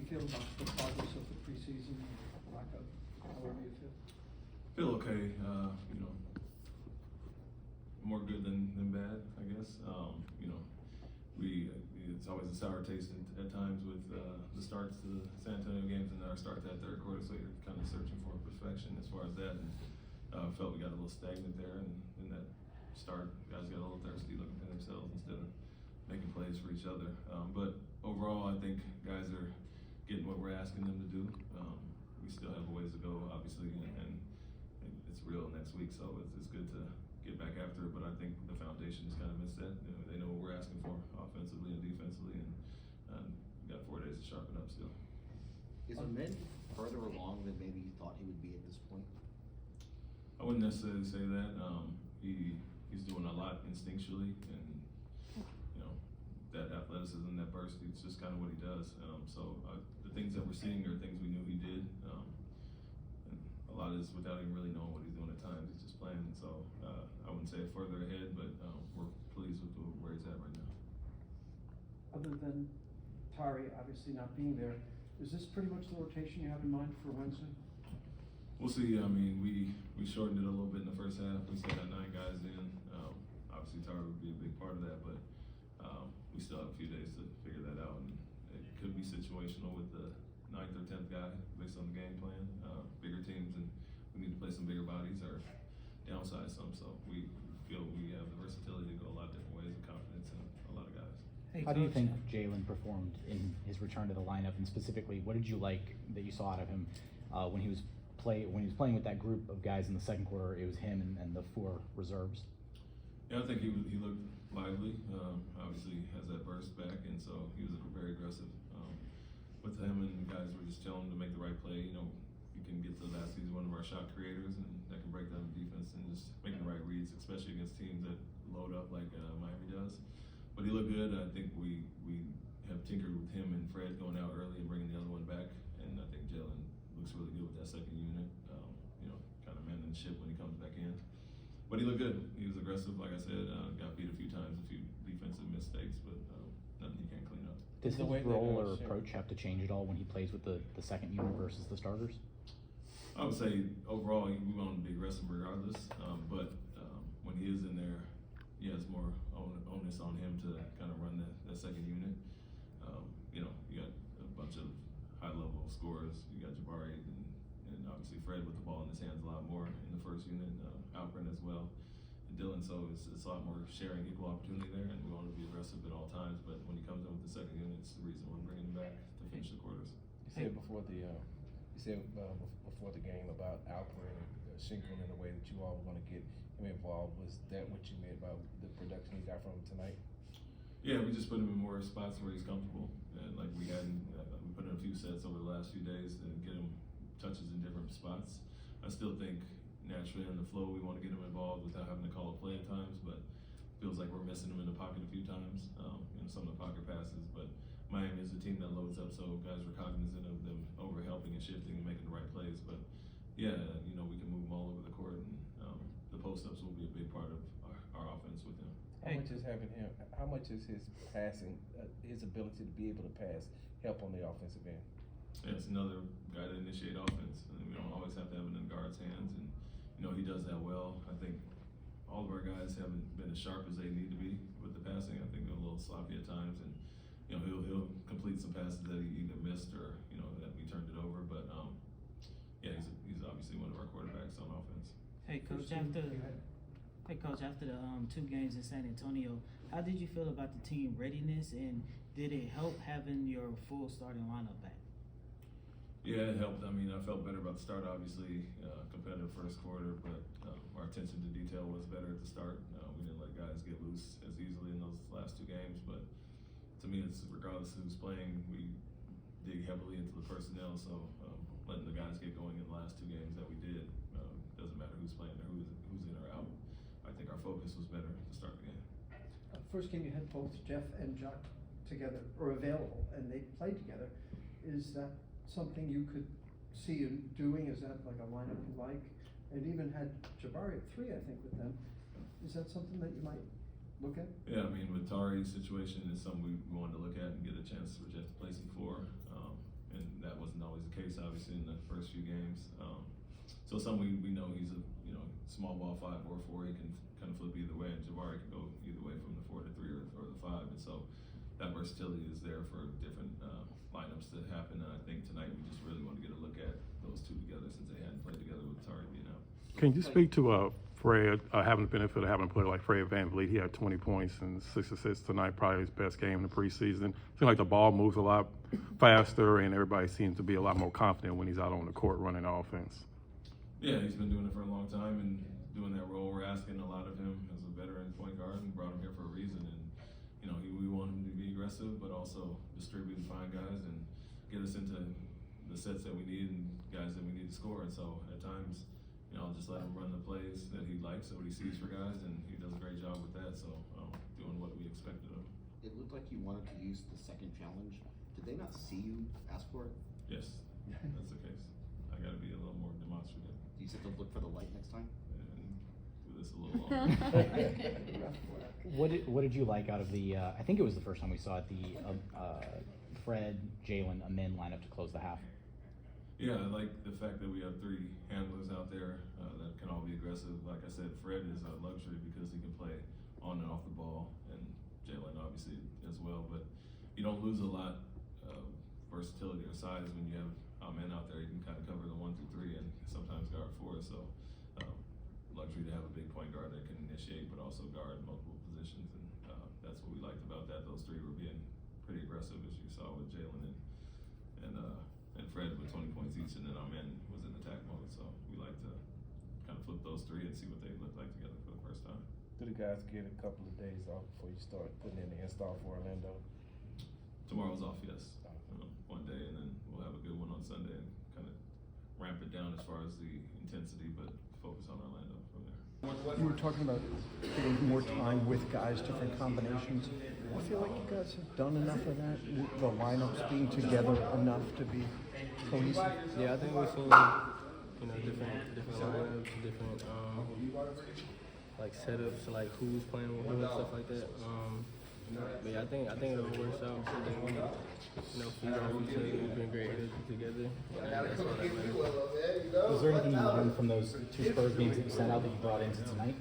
feel about the progress of the preseason, lack of, however you feel? Feel okay. You know, more good than bad, I guess. You know, it's always a sour taste at times with the starts to the San Antonio games and our start that third quarter, so you're kind of searching for perfection as far as that. And felt we got a little stagnant there, and in that start, guys got a little thirsty looking for themselves instead of making plays for each other. But overall, I think guys are getting what we're asking them to do. We still have a ways to go, obviously, and it's real next week, so it's good to get back after it. But I think the foundation is kind of been set. You know, they know what we're asking for offensively and defensively, and we got 4 days to sharpen up still. Is Ahmed further along than maybe you thought he would be at this point? I wouldn't necessarily say that. He's doing a lot instinctually, and you know that athleticism, that burst, it's just kind of what he does. The things that we're seeing are things we knew he did. And a lot is without even really knowing what he's doing at times. He's just playing. So I wouldn't say further ahead, but we're pleased with where he's at right now. Other than Tari obviously not being there, is this pretty much the rotation you have in mind for Wednesday? We'll see. I mean, we shortened it a little bit in the first half. We still got 9 guys in. Obviously, Tari would be a big part of that, but we still have a few days to figure that out. And it could be situational with the 9th or 10th guy based on the game plan. Bigger teams, and we need to play some bigger bodies or downsize some. So we feel we have the versatility to go a lot of different ways with confidence and a lot of guys. Hey, How do you Coach. think Jalen performed in his return to the lineup, and specifically, what did you like that you saw out of him when he was playing with that group of guys in the second quarter? It was him and the 4 reserves. Yeah, I think he looked lively. Obviously has that burst back, and so he was very aggressive. With him and the guys, we're just telling him to make the right play. You know, you can get to the basket. He's one of our shot creators, and that can break down the defense and just making the right reads, especially against teams that load up like Miami does. But he looked good. I think we have tinkered with him and Fred going out early and bringing the other one back, and I think Jalen looks really good with that second unit. You know, kind of manning the ship when he comes back in. But he looked good. He was aggressive, like I said. Got beat a few times, a few defensive mistakes, but nothing he can't clean up. Does The his way that, role or sure. approach have to change at all when he plays with the second unit versus the starters? I would say overall we want him to be aggressive regardless, but when he is in there, he has more onus on him to kind of run that second unit. You know, you got a bunch of high-level scorers. You got Jabari and obviously Fred with the ball in his hands a lot more in the first unit, Alperen as well, and Dylan. So it's a lot more sharing, equal opportunity there, and we want to be aggressive at all times. But when he comes in with the second unit, it's the reason we're bringing him back to finish the quarters. You said before the game about Alperen and Shinkling and the way that you all were going to get him involved. Was that what you meant about the production he got from him tonight? Yeah, we just put him in more spots where he's comfortable, and like we hadn't. We put in a few sets over the last few days to get him touches in different spots. I still think naturally in the flow we want to get him involved without having to call a play at times, but feels like we're missing him in the pocket a few times. You know, some of the pocket passes, but Miami is a team that loads up, so guys are cognizant of them over helping and shifting and making the right plays. But yeah, you know, we can move him all over the court, and the post-ups will be a big part of our offense with him. How much is his passing, his ability to be able to pass, help on the offensive end? Yeah, it's another guy to initiate offense, and we don't always have to have it in the guard's hands, and you know he does that well. I think all of our guys haven't been as sharp as they need to be with the passing. I think they're a little sloppy at times, and you know he'll complete some passes that he either missed or you know that we turned it over. But yeah, he's obviously one of our quarterbacks on offense. Hey coach, after the 2 games in San Antonio, how did you feel about the team readiness, and did it help having your full starting lineup back? Yeah, it helped. I mean, I felt better about the start, obviously, competitive first quarter, but our attention to detail was better at the start. We didn't let guys get loose as easily in those last 2 games, but to me, it's regardless of who's playing, we dig heavily into the personnel, so letting the guys get going in the last 2 games that we did, doesn't matter who's playing or who's in or out. I think our focus was better to start the game. First game you had both Jeff and Jock together, or available, and they played together. Is that something you could see you doing? Is that like a lineup you like? And even had Jabari at 3, I think, with them. Is that something that you might look at? Yeah, I mean, with Tari's situation, it's something we wanted to look at and get a chance for Jeff to play some for. and that wasn't always the case, obviously, in the first few games. So we know he's a, you know, small ball 5 or 4. He can kind of flip either way, and Jabari can go either way from the 4 to 3 or the 5. And so that versatility is there for different lineups to happen. And I think tonight we just really want to get a look at those two together since they hadn't played together with Target being out. Can you speak to Fred, having the benefit of having a player like Fred VanVleet? He had 20 points and 6 assists tonight, probably his best game in the preseason. Seems like the ball moves a lot faster, and everybody seems to be a lot more confident when he's out on the court running offense. Yeah, he's been doing it for a long time and doing that role. We're asking a lot of him as a veteran point guard, and brought him here for a reason. And you know, we want him to be aggressive, but also distribute and find guys and get us into the sets that we need and guys that we need to score. And so at times, you know, I'll just let him run the plays that he likes and what he sees for guys, and he does a great job with that. So doing what we expected of him. It looked like you wanted to use the second challenge. Did they not see you ask for it? Yes, that's the case. I got to be a little more demonstrative. Do you just have to look for the light next time? And do this a little longer. What did you like out of the? I think it was the first time we saw it. The Fred, Jalen, Amin lineup to close the half. Yeah, I like the fact that we have 3 handlers out there that can all be aggressive. Like I said, Fred is a luxury because he can play on and off the ball, and Jalen obviously as well. But you don't lose a lot of versatility or size when you have men out there. You can kind of cover the 1 through 3 and sometimes guard 4. So luxury to have a big point guard that can initiate but also guard multiple positions, and that's what we liked about that. Those 3 were being pretty aggressive, as you saw with Jalen and Fred with 20 points each, and then our man was in attack mode. So we like to kind of flip those 3 and see what they look like together for the first time. Do the guys get a couple of days off before you start putting in the install for Orlando? Tomorrow's off, yes. 1 day, and then we'll have a good one on Sunday and kind of ramp it down as far as the intensity, but focus on Orlando from there. You were talking about getting more time with guys, different combinations. I feel like you guys have done enough of that, the lineups being together enough to be cohesive. Yeah, I think we've seen, you know, different lineups, different like setups, like who's playing with who and stuff like that. But yeah, I think it all works out. I think we, you know, feed off each other. We've been great together. That's all that matters. Was there anything you learned from those 2 Spurs games that you sent out that you brought into tonight?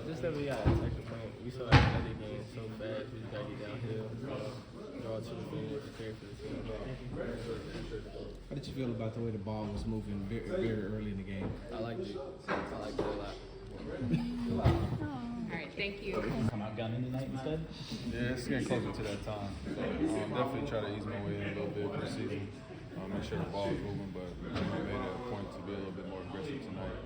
Just that we got to attack the point. We saw another game so fast. We just got to get downhill, draw to the finish, care for the team. How did you feel about the way the ball was moving very, very early in the game? I liked it. I liked it a lot. All right, thank you. Come out gunning tonight instead? Yeah, it's getting closer to that time. Definitely try to ease my way in a little bit preseason. Make sure the ball is moving, but I made a point to be a little bit more aggressive tonight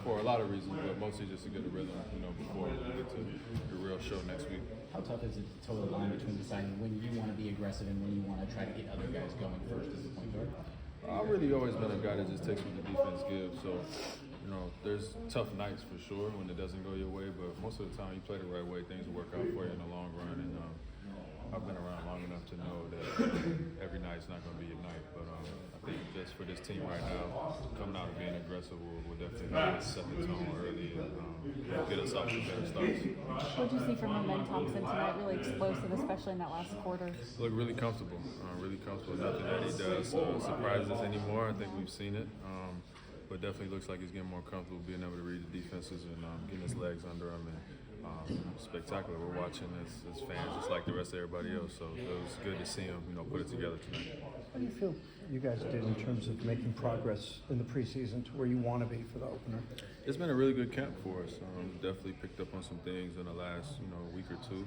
for a lot of reasons, but mostly just to get a rhythm, you know, before we get to the real show next week. How tough is it to toe the line between deciding when you want to be aggressive and when you want to try to get other guys going first as a point guard? I've really always been a guy that just takes what the defense gives, so you know, there's tough nights for sure when it doesn't go your way, but most of the time you play the right way, things will work out for you in the long run. And I've been around long enough to know that every night's not going to be your night. But I think just for this team right now, coming out and being aggressive will definitely set the tone early and get us off to better starts. What did you see from Amin Thompson tonight? Really explosive, especially in that last quarter. Look really comfortable, really comfortable. Nothing that he does surprises us anymore. I think we've seen it. But definitely looks like he's getting more comfortable being able to read the defenses and getting his legs under him. And spectacular. We're watching as fans, just like the rest of everybody else. So it was good to see him, you know, put it together tonight. How do you feel you guys did in terms of making progress in the preseason to where you want to be for the opener? It's been a really good camp for us. Definitely picked up on some things in the last, week or 2.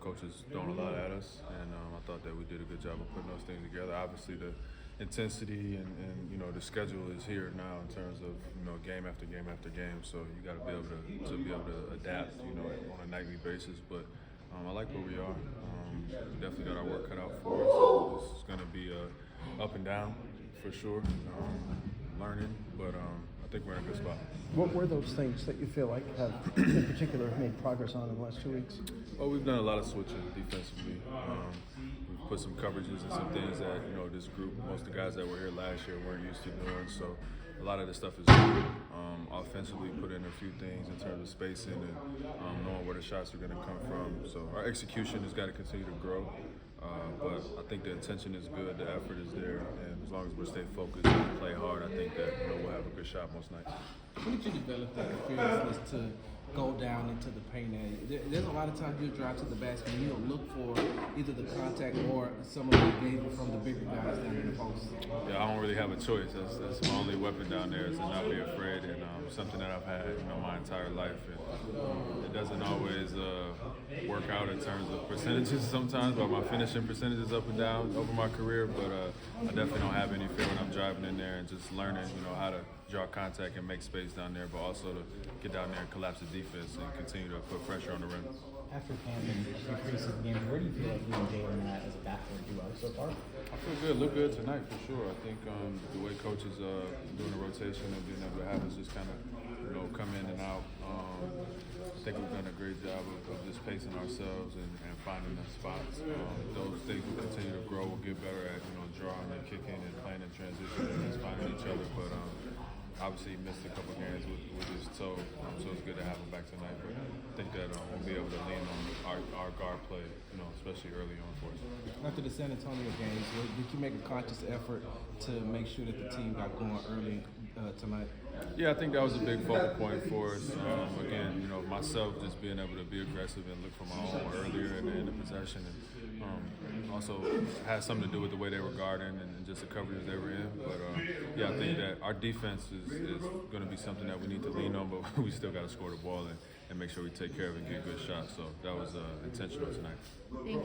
Coaches throwing a lot at us, and I thought that we did a good job of putting those things together. Obviously, the intensity and the schedule is here now in terms of game after game after game. So you got to be able to adapt on a nightly basis. But I like where we are. We definitely got our work cut out for us. It's going to be up and down for sure. Learning, but I think we're in a good spot. What were those things that you feel like have, in particular, made progress on in the last 2 weeks? Well, we've done a lot of switching defensively. We've put some coverages and some things that this group, most of the guys that were here last year weren't used to doing. So a lot of the stuff is good. Offensively, put in a few things in terms of spacing and knowing where the shots are going to come from. So our execution has got to continue to grow. But I think the intention is good, the effort is there, and as long as we stay focused and play hard, I think that we'll have a good shot most nights. When did you develop that fearlessness to go down into the paint area? There's a lot of times you drive to the basket and you'll look for either the contact or some of the engagement from the bigger guys down in the post. Yeah, I don't really have a choice. That's my only weapon down there is to not be afraid, and something that I've had my entire life. And it doesn't always work out in terms of percentages sometimes, but my finishing percentages up and down over my career. But I definitely don't have any fear when I'm driving in there and just learning, how to draw contact and make space down there, but also to get down there and collapse the defense and continue to put pressure on the rim. After camp and a few preseason games, where do you feel like you and Jalen are as a backcourt duo so far? I feel good, look good tonight for sure. I think the way coaches doing the rotation and being able to have us just kind of come in and out. I think we've done a great job of just pacing ourselves and finding the spots. Those things will continue to grow. We'll get better at drawing and kicking and playing in transition and just finding each other. But obviously he missed a couple games with his toe, so it's good to have him back tonight. But I think that we'll be able to lean on our guard play, especially early on for us. After the San Antonio games, did you make a conscious effort to make sure that the team got going early tonight? Yeah, I think that was a big focal point for us. Again, myself just being able to be aggressive and look for my own earlier in the possession, and also had something to do with the way they were guarding and just the coverages they were in. But yeah, I think that our defense is going to be something that we need to lean on, but we still got to score the ball and make sure we take care of it and get good shots. So that was intentional tonight. Thank you.